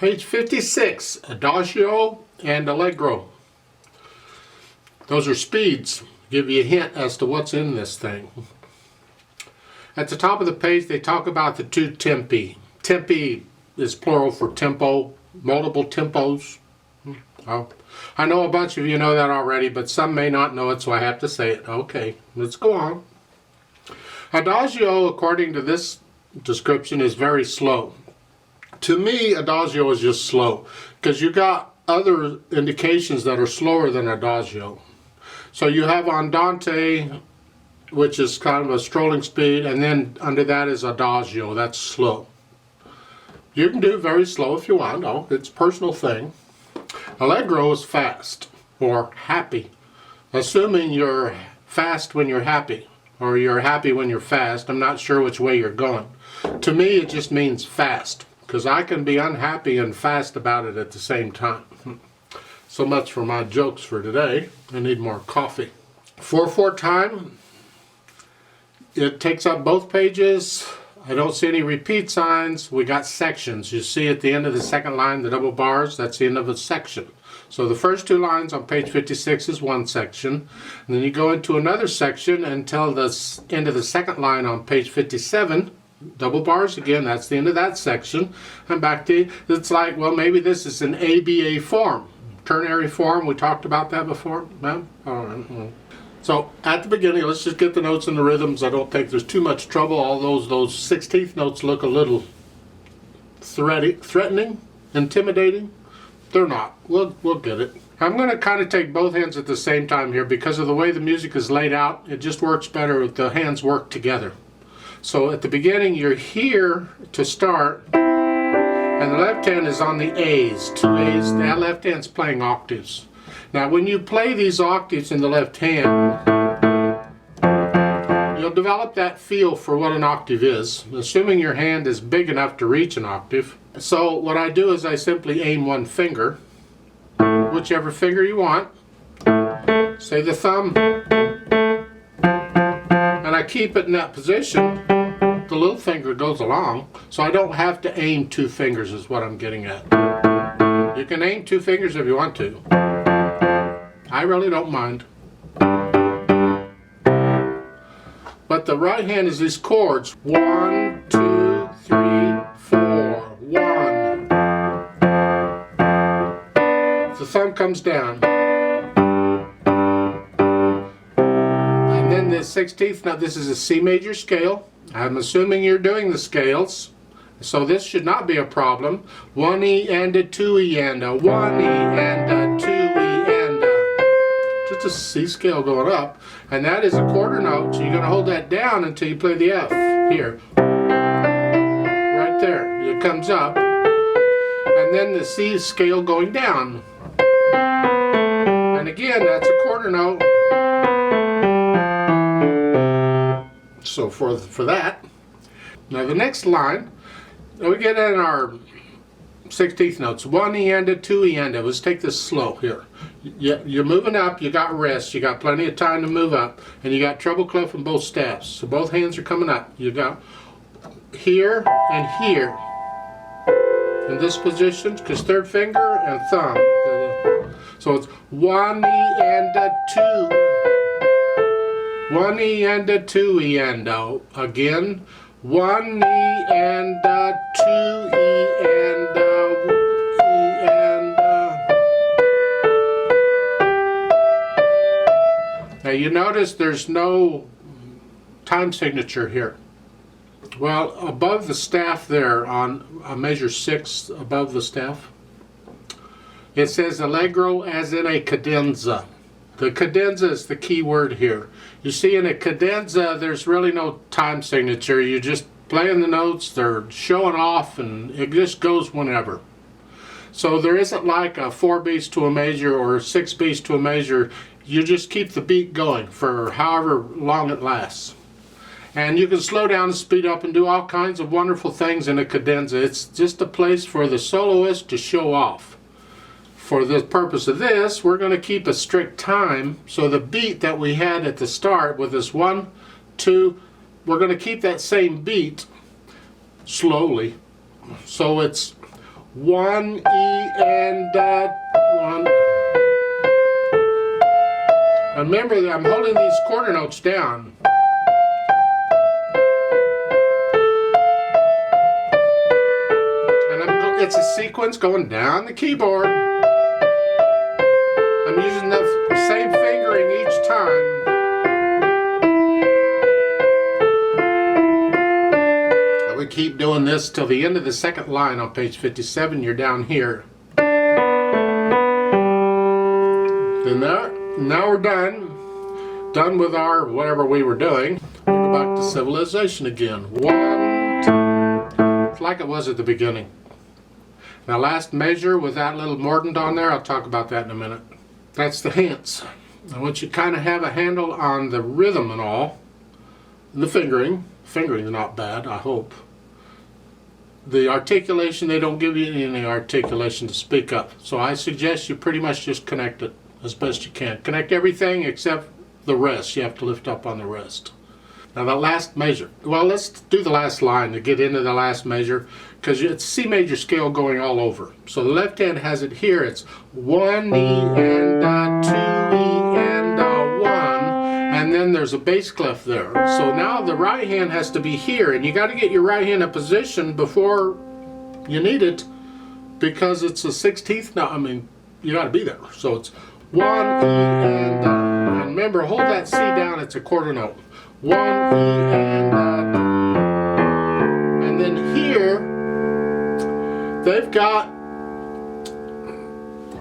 Page 56, Adagio and Allegro. Those are speeds. Give you a hint as to what's in this thing. At the top of the page, they talk about the two tempi. Tempi is plural for tempo, multiple tempos. Oh, I know a bunch of you know that already, but some may not know it, so I have to say it. Okay, let's go on. Adagio, according to this description, is very slow. To me, Adagio is just slow, because you got other indications that are slower than Adagio. So you have Andante, which is kind of a strolling speed, and then under that is Adagio, that's slow. You can do very slow if you want, no, it's a personal thing. Allegro is fast, or happy, assuming you're fast when you're happy, or you're happy when you're fast. I'm not sure which way you're going. To me, it just means fast, because I can be unhappy and fast about it at the same time. So much for my jokes for today. I need more coffee. 4/4 time. It takes up both pages. I don't see any repeat signs. We got sections. You see at the end of the second line, the double bars, that's the end of a section. So the first two lines on page 56 is one section. And then you go into another section until the end of the second line on page 57. Double bars again, that's the end of that section. And back to, it's like, well, maybe this is an ABA form. Ternary form, we talked about that before. No? All right. So at the beginning, let's just get the notes and the rhythms. I don't think there's too much trouble. All those 16th notes look a little threatening, intimidating. They're not. We'll get it. I'm going to kind of take both hands at the same time here because of the way the music is laid out. It just works better if the hands work together. So at the beginning, you're here to start, and the left hand is on the A's, 2 A's. That left hand's playing octaves. Now when you play these octaves in the left hand, you'll develop that feel for what an octave is, assuming your hand is big enough to reach an octave. So what I do is I simply aim one finger, whichever finger you want, say the thumb, and I keep it in that position. The little finger goes along, so I don't have to aim 2 fingers is what I'm getting at. You can aim 2 fingers if you want to. I really don't mind. But the right hand is these chords. 1, 2, 3, 4, 1. The thumb comes down. And then the 16th, now this is a C major scale. I'm assuming you're doing the scales, so this should not be a problem. 1 E and a 2 E and a 1 E and a 2 E and a. Just a C scale going up, and that is a quarter note, so you're going to hold that down until you play the F. Here. Right there. It comes up, and then the C scale going down. And again, that's a quarter note. So for that, now the next line, we get in our 16th notes, 1 E and a 2 E and a. Let's take this slow here. You're moving up, you got rest, you got plenty of time to move up, and you got treble clef in both staffs. So both hands are coming up. You got here and here in this position, because third finger and thumb. So it's 1 E and a 2. 1 E and a 2 E and a. Again, 1 E and a 2 E and a E and a. Now you notice there's no time signature here. Well, above the staff there on measure 6 above the staff, it says Allegro as in a cadenza. The cadenza is the key word here. You see, in a cadenza, there's really no time signature. You're just playing the notes, they're showing off, and it just goes whenever. So there isn't like a 4 beats to a measure or 6 beats to a measure. You just keep the beat going for however long it lasts. And you can slow down and speed up and do all kinds of wonderful things in a cadenza. It's just a place for the soloist to show off. For the purpose of this, we're going to keep a strict time, so the beat that we had at the start with this 1, 2, we're going to keep that same beat slowly. So it's 1, E, and 1. Remember that I'm holding these quarter notes down. And it's a sequence going down the keyboard. I'm using the same fingering each time. I would keep doing this till the end of the second line on page 57. You're down here. Then now we're done. Done with our whatever we were doing. We go back to civilization again. 1, 2. It's like it was at the beginning. Now last measure with that little mordant on there, I'll talk about that in a minute. That's the hints. I want you to kind of have a handle on the rhythm and all. The fingering. Fingering's not bad, I hope. The articulation, they don't give you any articulation to speak up. So I suggest you pretty much just connect it as best you can. Connect everything except the rest. You have to lift up on the rest. Now the last measure. Well, let's do the last line to get into the last measure, because it's C major scale going all over. So the left hand has it here. It's 1 E and 2 E and 1, and then there's a bass clef there. So now the right hand has to be here, and you got to get your right hand in position before you need it, because it's a 16th note. I mean, you got to be there. So it's 1 E and remember, hold that C down. It's a quarter note. 1 E and then here they've got,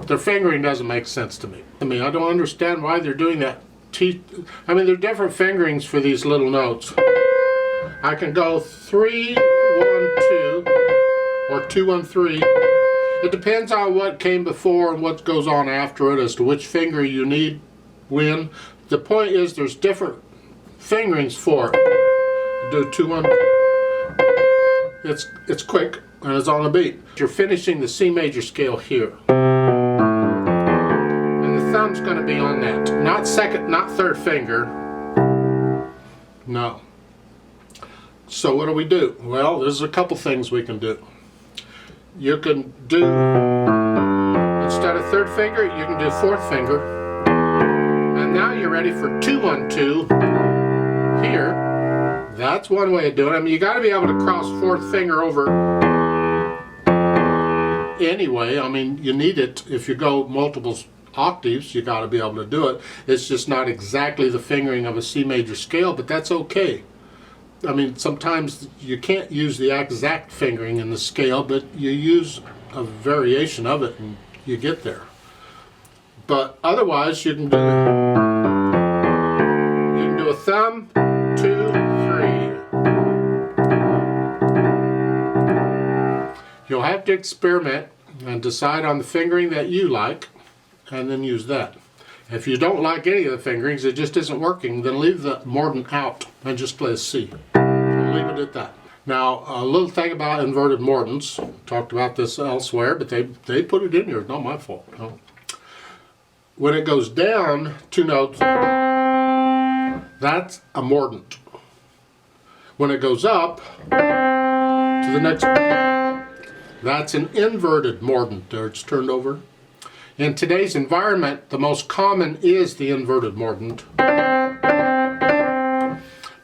their fingering doesn't make sense to me. I don't understand why they're doing that. I mean, there are different fingerings for these little notes. I can go 3, 1, 2, or 2, 1, 3. It depends on what came before and what goes on after it as to which finger you need when. The point is there's different fingerings for it. Do 2, 1. It's quick and it's on a beat. You're finishing the C major scale here. And the thumb's going to be on that. Not second, not third finger. No. So what do we do? Well, there's a couple things we can do. You can do, instead of third finger, you can do fourth finger. And now you're ready for 2, 1, 2 here. That's one way of doing it. I mean, you got to be able to cross fourth finger over anyway. I mean, you need it. If you go multiple octaves, you got to be able to do it. It's just not exactly the fingering of a C major scale, but that's okay. I mean, sometimes you can't use the exact fingering in the scale, but you use a variation of it and you get there. But otherwise, you can do a thumb, 2, 3. You'll have to experiment and decide on the fingering that you like, and then use that. If you don't like any of the fingerings, it just isn't working, then leave the mordant out and just play a C. And leave it at that. Now, a little thing about inverted mordants. Talked about this elsewhere, but they put it in here. It's not my fault. No. When it goes down 2 notes, that's a mordant. When it goes up to the next, that's an inverted mordant. There, it's turned over. In today's environment, the most common is the inverted mordant.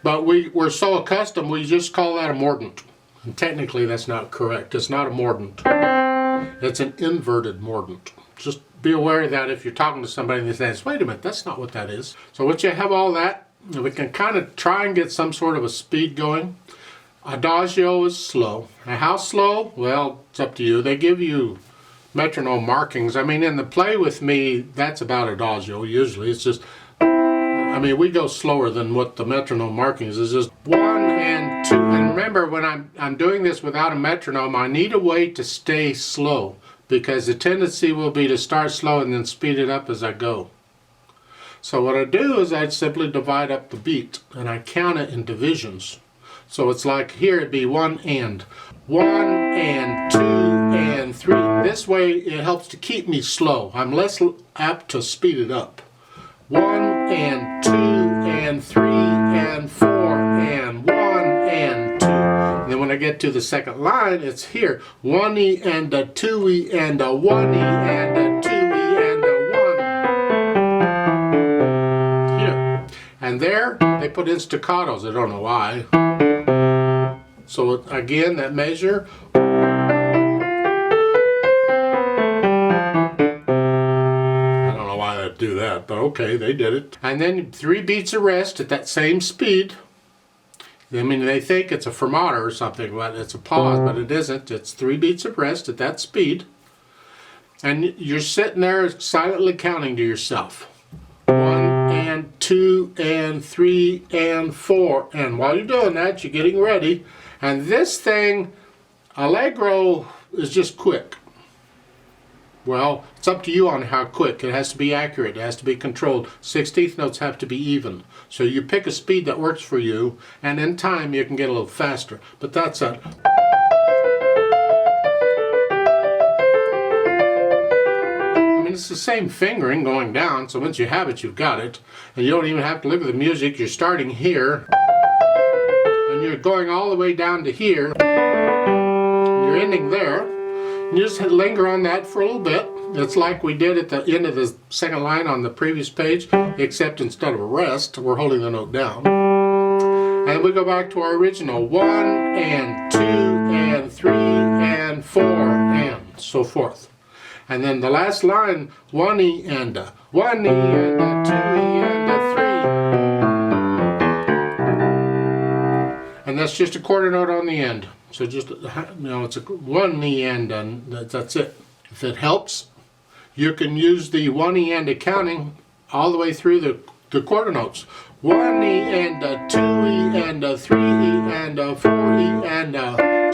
But we're so accustomed, we just call that a mordant. And technically, that's not correct. It's not a mordant. It's an inverted mordant. Just be aware of that if you're talking to somebody and they say, wait a minute, that's not what that is. So once you have all that, we can kind of try and get some sort of a speed going. Adagio is slow. Now, how slow? Well, it's up to you. They give you metronome markings. I mean, in the play with me, that's about Adagio usually. It's just, I mean, we go slower than what the metronome markings is. Just 1 and 2. And remember, when I'm doing this without a metronome, I need a way to stay slow, because the tendency will be to start slow and then speed it up as I go. So what I do is I simply divide up the beat and I count it in divisions. So it's like here it'd be 1 and 2 and 3. This way it helps to keep me slow. I'm less apt to speed it up. 1 and 2 and 3 and 4 and 1 and 2. And then when I get get to the second line, it's here. 1E and a 2E and a 1E and a 2E and a 1. Here. And there, they put in staccatos. I don't know why. So again, that measure. I don't know why they'd do that, but okay, they did it. And then 3 beats of rest at that same speed. I mean, they think it's a fermata or something, but it's a pause, but it isn't. It's 3 beats of rest at that speed. And you're sitting there silently counting to yourself. 1 and 2 and 3 and 4. And while you're doing that, you're getting ready. And this thing, Allegro, is just quick. Well, it's up to you on how quick. It has to be accurate. It has to be controlled. 16th notes have to be even. So you pick a speed that works for you, and in time you can get a little faster. But that's it. I mean, it's the same fingering going down, so once you have it, you've got it. And you don't even have to look at the music. You're starting here, and you're going all the way down to here. And you're ending there. And you just linger on that for a little bit. It's like we did at the end of the second line on the previous page, except instead of a rest, we're holding the note down. And we go back to our original 1 and 2 and 3 and 4 and so forth. And then the last line, 1E and a 1E and a 2E and a 3. And that's just a quarter note on the end. So just, it's a 1E end, and that's it. If it helps, you can use the 1E end accounting all the way through the quarter notes. 1E and a 2E and a 3E and a 4E and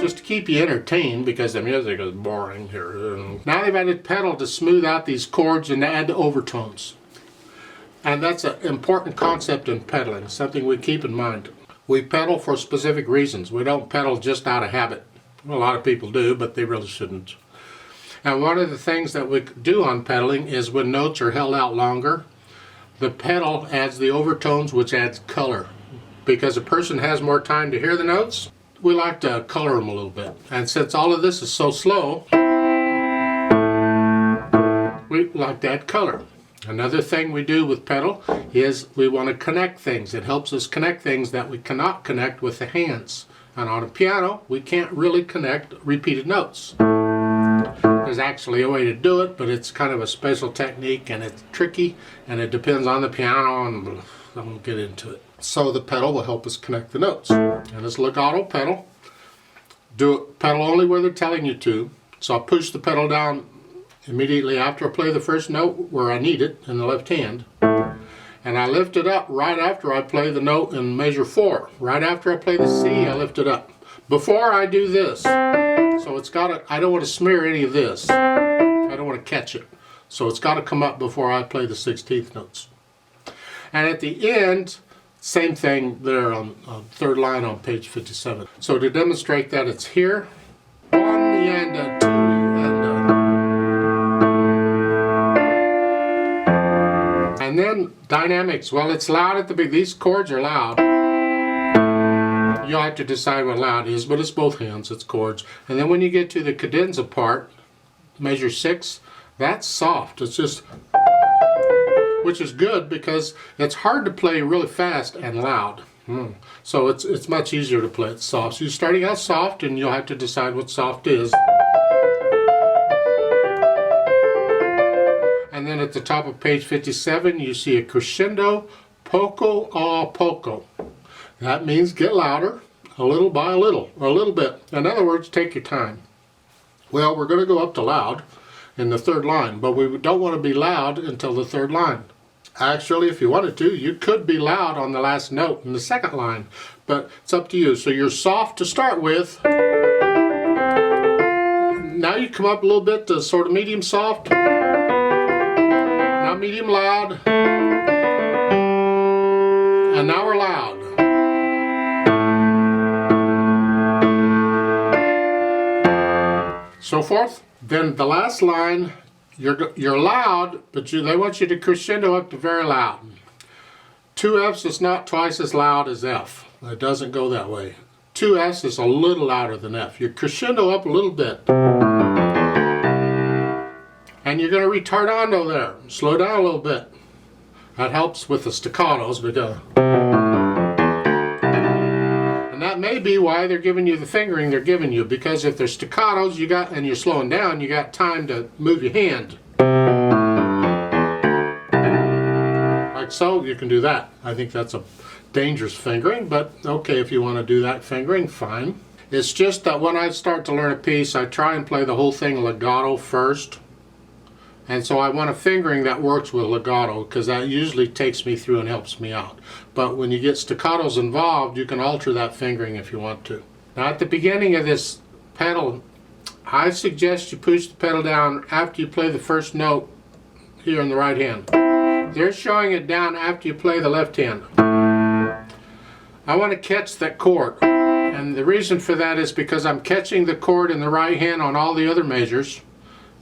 just to keep you entertained, because the music is boring here. Now they've added pedal to smooth out these chords and to add the overtones. And that's an important concept in pedaling, something we keep in mind. We pedal for specific reasons. We don't pedal just out of habit. A lot of people do, but they really shouldn't. And one of the things that we do on pedaling is when notes are held out longer, the pedal adds the overtones, which adds color. Because a person has more time to hear the notes, we like to color them a little bit. And since all of this is so slow, we like to add color. Another thing we do with pedal is we want to connect things. It helps us connect things that we cannot connect with the hands. And on a piano, we can't really connect repeated notes. There's actually a way to do it, but it's kind of a special technique, and it's tricky, and it depends on the piano, and I won't get into it. So the pedal will help us connect the notes. And this legato pedal, do it pedal only where they're telling you to. So I'll push the pedal down immediately after I play the first note where I need it in the left hand. And I lift it up right after I play the note in measure 4. Right after I play the C, I lift it up. Before I do this. So it's got to, I don't want to smear any of this. I don't want to catch it. So it's got to come up before I play the 16th notes. And at the end, same thing there on third line on page 57. So to demonstrate that, it's here. 1 and a 2 and then dynamics. Well, it's loud at the beginning. These chords are loud. You'll have to decide what loud is, but it's both hands, it's chords. And then when you get to the cadenza part, measure 6, that's soft. It's just, which is good because it's hard to play really fast and loud. So it's much easier to play it soft. So you're starting out soft, and you'll have to decide what soft is. And then at the top of page 57, you see a crescendo, poco a poco. That means get louder, a little by a little, or a little bit. In other words, take your time. Well, we're going to go up to loud in the third line, but we don't want to be loud until the third line. Actually, if you wanted to, you could be loud on the last note in the second line, but it's up to you. So you're soft to start with. Now you come up a little bit to sort of medium soft. Now medium loud. And now we're loud. So forth. Then the last line, you're loud, but they want you to crescendo up to very loud. 2 Fs is not twice as loud as F. It doesn't go that way. two S's a little louder than F. You crescendo up a little bit. And you're going to retardando there. Slow down a little bit. That helps with the staccatos, because and that may be why they're giving you the fingering they're giving you, because if there's staccatos and you're slowing down, you got time to move your hand. Like so, you can do that. I think that's a dangerous fingering, but okay, if you want to do that fingering, fine. It's just that when I start to learn a piece, I try and play the whole thing legato first. And so I want a fingering that works with legato, because that usually takes me through and helps me out. But when you get staccatos involved, you can alter that fingering if you want to. Now at the beginning of this pedal, I suggest you push the pedal down after you play the first note here in the right hand. They're showing it down after you play the left hand. I want to catch that chord. And the reason for that is because I'm catching the chord in the right hand on all the other measures.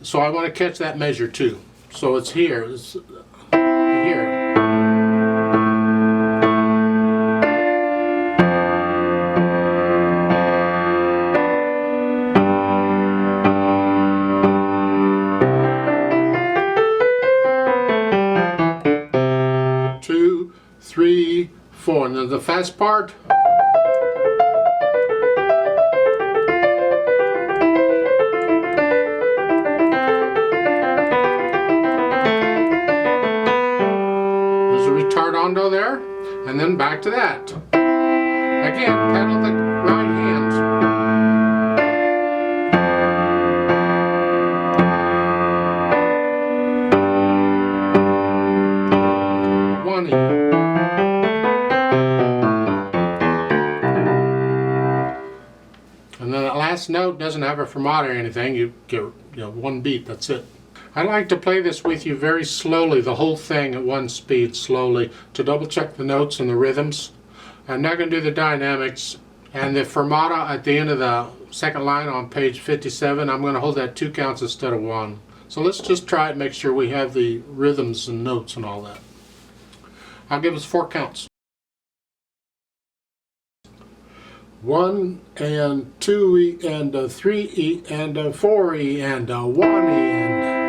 So I want to catch that measure too. So it's here. It's here. 2, 3, 4. And then the fast part. Retardando there, and then back to that. Again, pedal the right hand. One E. And then that last note doesn't have a fermata or anything. You get one beat, that's it. I like to play this with you very slowly, the whole thing at one speed, slowly, to double check the notes and the rhythms. I'm not going to do the dynamics, and the fermata at the end of the second line on page 57, I'm going to hold that 2 counts instead of 1. So let's just try it, make sure we have the rhythms and notes and all that. I'll give us 4 counts. 1 and 2 E and 3 E and 4 E and 1 E and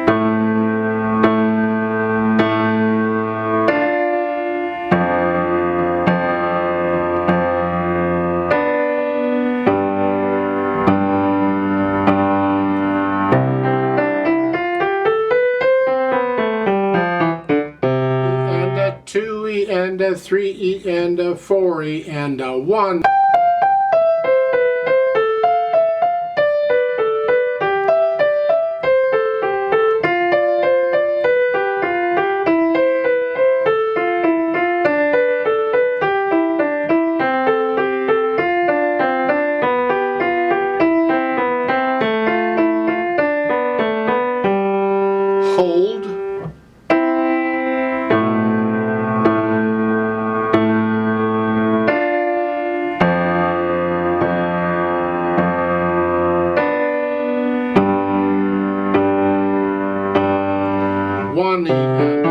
and 3 E and 4 E and 1. Hold. One E.